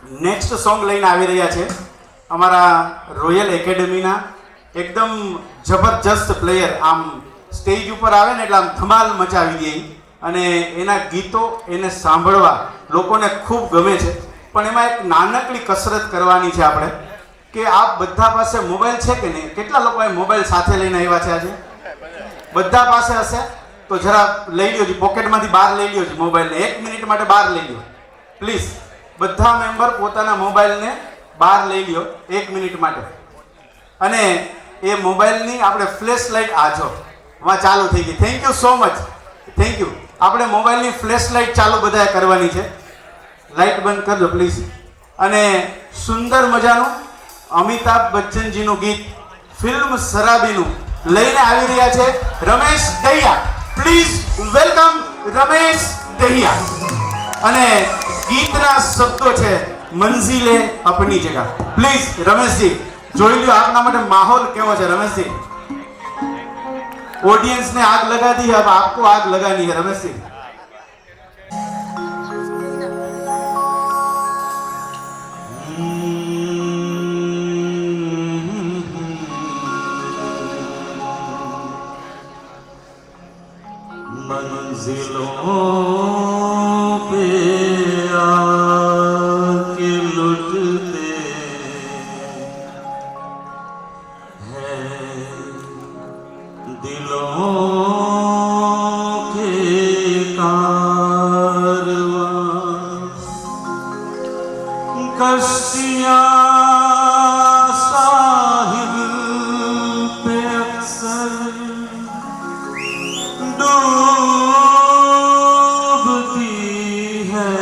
Next song લઈને આવી રહ્યા છે અમારા રોયલ એકેડમીના એકદમ જબરજસ્ત પ્લેયર. આમ સ્ટેજ ઉપર આવે ને એટલે આમ ધમાલ મચાવી દે અને એના ગીતો એને સાંભળવા લોકોને ખૂબ ગમે છે. પણ એમાં એક નાનકડી કસરત કરવાની છે આપણે કે આપ બધા પાસે મોબાઈલ છે કે નહીં? કેટલા લોકોએ મોબાઈલ સાથે લઈને આવ્યા છે આજે? બધા પાસે હશે તો જરા લઈ લ્યો, પોકેટમાંથી બહાર લઈ લ્યો મોબાઈલને. 1 મિનિટ માટે બહાર લઈ લ્યો પ્લીઝ. બધા મેમ્બર પોતાના મોબાઈલને બહાર લઈ લ્યો 1 મિનિટ માટે. અને એ મોબાઈલની આપણે ફ્લેશ લાઇટ આજો વાં ચાલુ થઈ ગઈ. Thank you so much, thank you. આપણે મોબાઈલની ફ્લેશ લાઇટ ચાલુ બધાએ કરવાની છે. લાઇટ બંધ કરજો પ્લીઝ. અને સુંદર મજાનું અમિતાભ બચ્ચનજીનું ગીત ફિલ્મ શરાબીનું લઈને આવી રહ્યા છે રમેશ દહિયા. Please welcome Ramesh Dahiya. અને ગીતના શબ્દો છે મંઝિલે અપની જગહ. પ્લીઝ રમેશજી જોઈ લ્યો આપના માટે માહોલ કેવો છે. રમેશજી ऑडियंस ने आग लगा दी है, अब आपको आग लगानी है रमेश जी. मंजिलों पे आके लुटते हैं दिलों के कारवां. कश्तियां साहिब पे अक्सर डूबती है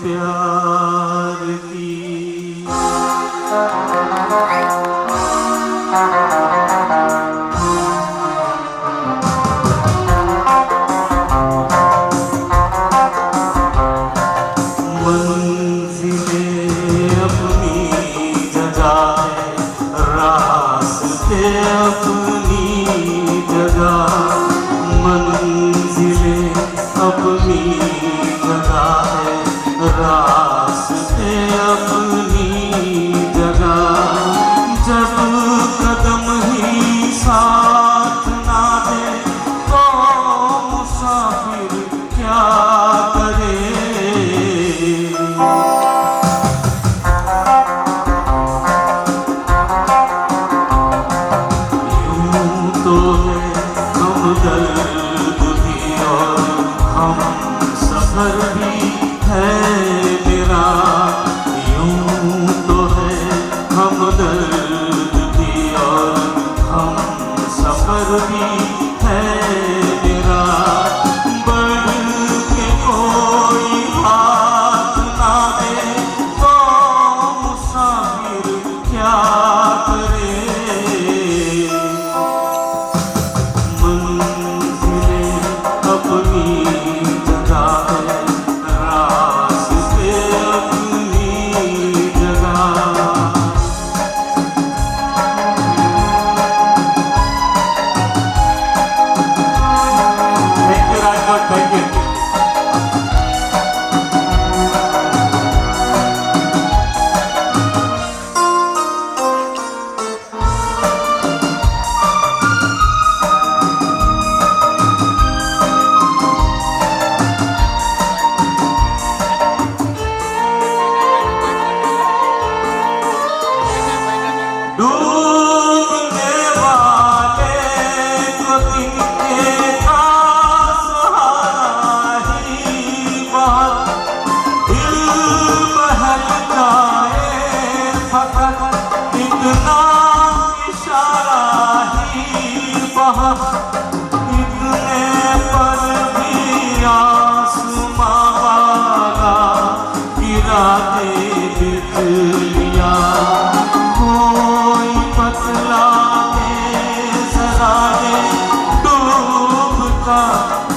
प्यार की.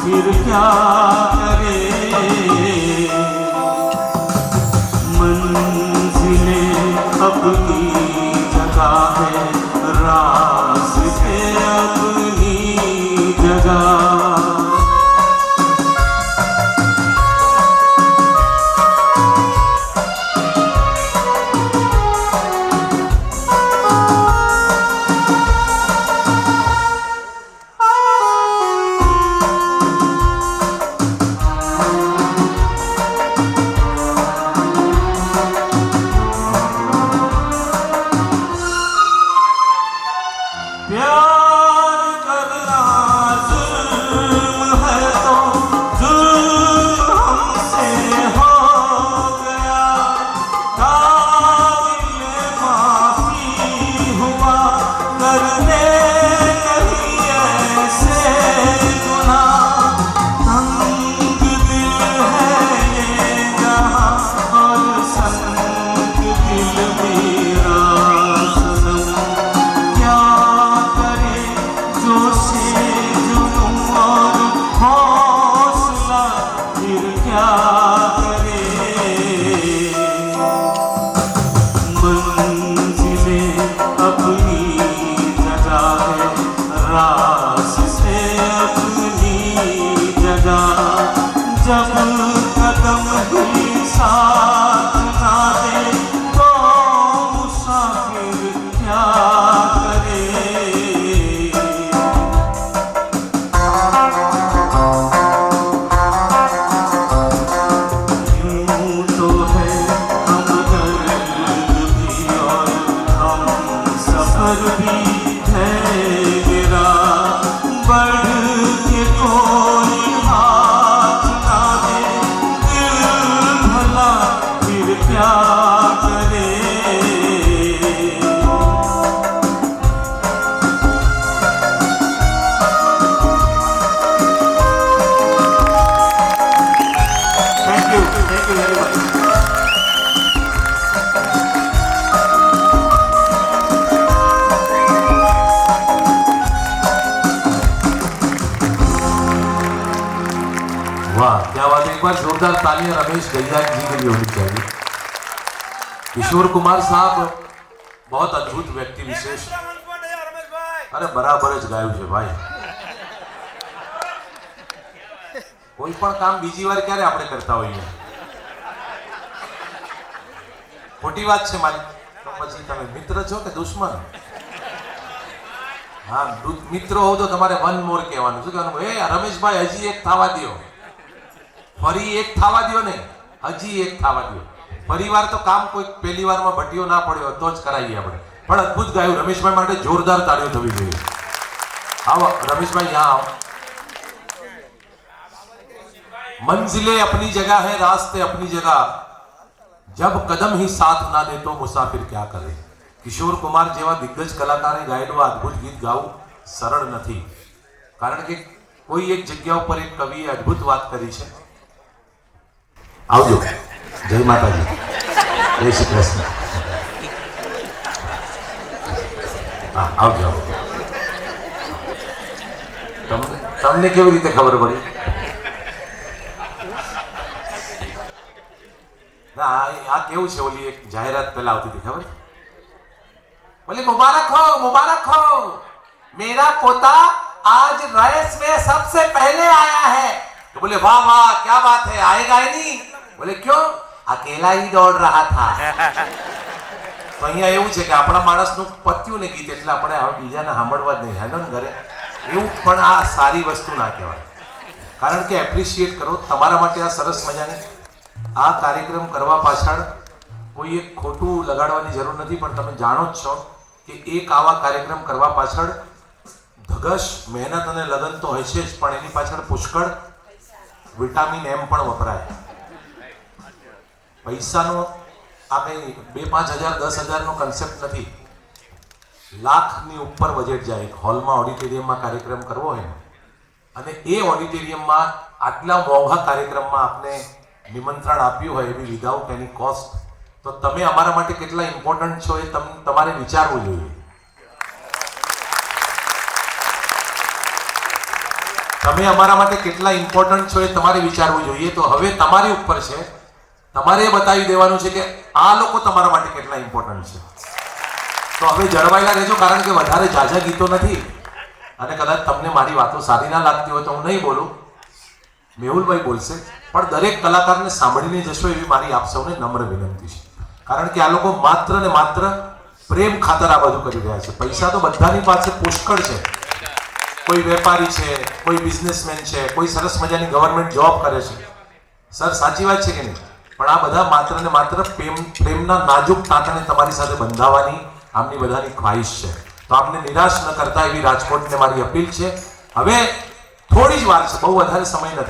फिर क्या करे मंजिले अपनी जगह है रास्ते अपनी जगह. संग दिल मेरा सनम क्या करे जोशे जुनून और हौसला फिर क्या करे मंजिलें अपनी जगह है रास्ते अपनी जगह जब कदम ही साथ ना दे तो मुसाफिर क्या करे यूं तो है हमदर्द भी और हम सफर भी है मेरा बढ़ के कोई हाथ ना दे दिल भला फिर क्या करे थैंक यू वेरी मच वाह क्या बात है। एक बार जोरदार तालियां रमेश गैयान जी के लिए होनी चाहिए। किशोर कुमार साहब बहुत अद्भुत व्यक्ति विशेष। अरे बराबर ज गाયું છે ભાઈ। કોઈ પણ કામ બીજી વાર ક્યારે આપણે કરતા હોઈએ? ખોટી વાત છે મારી। તો પછી તમે મિત્ર છો કે દુશ્મન? હા, મિત્ર હો તો તમારે વન મોર કહેવાનું। શું કહેવાનું? એ રમેશભાઈ હજી એક થવા દ્યો, ફરી એક થવા દ્યો નહીં, હજી એક થવા દ્યો। પરિવાર તો કામ કોઈ પહેલી વારમાં ભટ્ટીઓ ના પડ્યો તો જ કરાવીએ આપણે। પણ અદ્ભુત ગાયું। રમેશભાઈ માટે જોરદાર તાળીઓ થવી જોઈએ। આવો રમેશભાઈ, यहाँ आओ। मंजिलें अपनी जगह है, रास्ते अपनी जगह, जब कदम ही साथ ना दे तो मुसाफिर क्या करे। किशोर कुमार जेवा दिग्गज कलाकारे गायेલું આ અદ્ભુત ગીત ગાવું સરળ નથી, કારણ કે કોઈ એક જગ્યા ઉપર એક કવિએ અદ્ભુત વાત કરી છે। આવજો, જય માતાજી, જય શ્રી કૃષ્ણ। હા, આવજો। તમને કેવી રીતે ખબર પડી? ના, આ કેવું છે, ઓલી એક જાહેરાત પહેલા આવતી હતી, ખબર? बोले मुबारक हो, मेरा पोता आज रेस में सबसे पहले आया है। तो बोले वाह वाह क्या बात है, आएगा ही नहीं? बोले क्यों? अकेला ही दौड़ रहा था। तो અહીંયા એવું છે કે આપણા માણસનું પત્યું ને ગીત એટલે આપણે હવે બીજાને સાંભળવા જ નહીં, હેલો ને ઘરે એવું। પણ આ સારી વસ્તુ ના કહેવાય, કારણ કે એપ્રિશિએટ કરો। તમારા માટે આ સરસ મજાની આ કાર્યક્રમ કરવા પાછળ કોઈ એક ખોટું લગાડવાની જરૂર નથી, પણ તમે જાણો જ છો કે એક આવા કાર્યક્રમ કરવા પાછળ ધગશ, મહેનત અને લગન તો હશે જ, પણ એની પાછળ પુષ્કળ વિટામિન એમ પણ વપરાય। પૈસાનો આ કંઈ 2-5 હજાર 10 હજારનો કન્સેપ્ટ નથી, લાખની ઉપર બજેટ જાય। એક હોલમાં ઓડિટોરિયમમાં કાર્યક્રમ કરવો હોય ને, અને એ ઓડિટોરિયમમાં આટલા મોંઘા કાર્યક્રમમાં આપને નિમંત્રણ આપ્યું હોય એવી વિધાઉટ એની કોસ્ટ, તો તમે અમારા માટે કેટલા ઇમ્પોર્ટન્ટ છો એ તમારે વિચારવું જોઈએ। તમે અમારા માટે કેટલા ઇમ્પોર્ટન્ટ છો એ તમારે વિચારવું જોઈએ। તો હવે તમારી ઉપર છે, તમારે બતાવી દેવાનું છે કે આ લોકો તમારા માટે કેટલા ઇમ્પોર્ટન્ટ છે। તો હવે જળવાયેલા રહેજો, કારણ કે વધારે ઝાઝા ગીતો નથી, અને કદાચ તમને મારી વાતો સારી ના લાગતી હોય તો હું નહીં બોલું, મેહુલભાઈ બોલશે, પણ દરેક કલાકારને સાંભળીને જશો એવી મારી આપ સૌને નમ્ર વિનંતી છે। કારણ કે આ લોકો માત્ર ને માત્ર પ્રેમ ખાતર આ બધું કરી રહ્યા છે। પૈસા તો બધાની પાસે પુષ્કળ છે, કોઈ વેપારી છે, કોઈ બિઝનેસમેન છે, કોઈ સરસ મજાની ગવર્મેન્ટ જોબ કરે છે। સર સાચી વાત છે કે નહીં? પણ આ બધા માત્ર ને માત્ર પ્રેમના નાજુક તાંતણે તમારી સાથે બંધાવવાની આમની બધાની ખ્વાહિશ છે। તો આપને નિરાશ ન કરતા એવી રાજકોટને મારી અપીલ છે। હવે થોડી જ વાર છે, બહુ વધારે સમય નથી।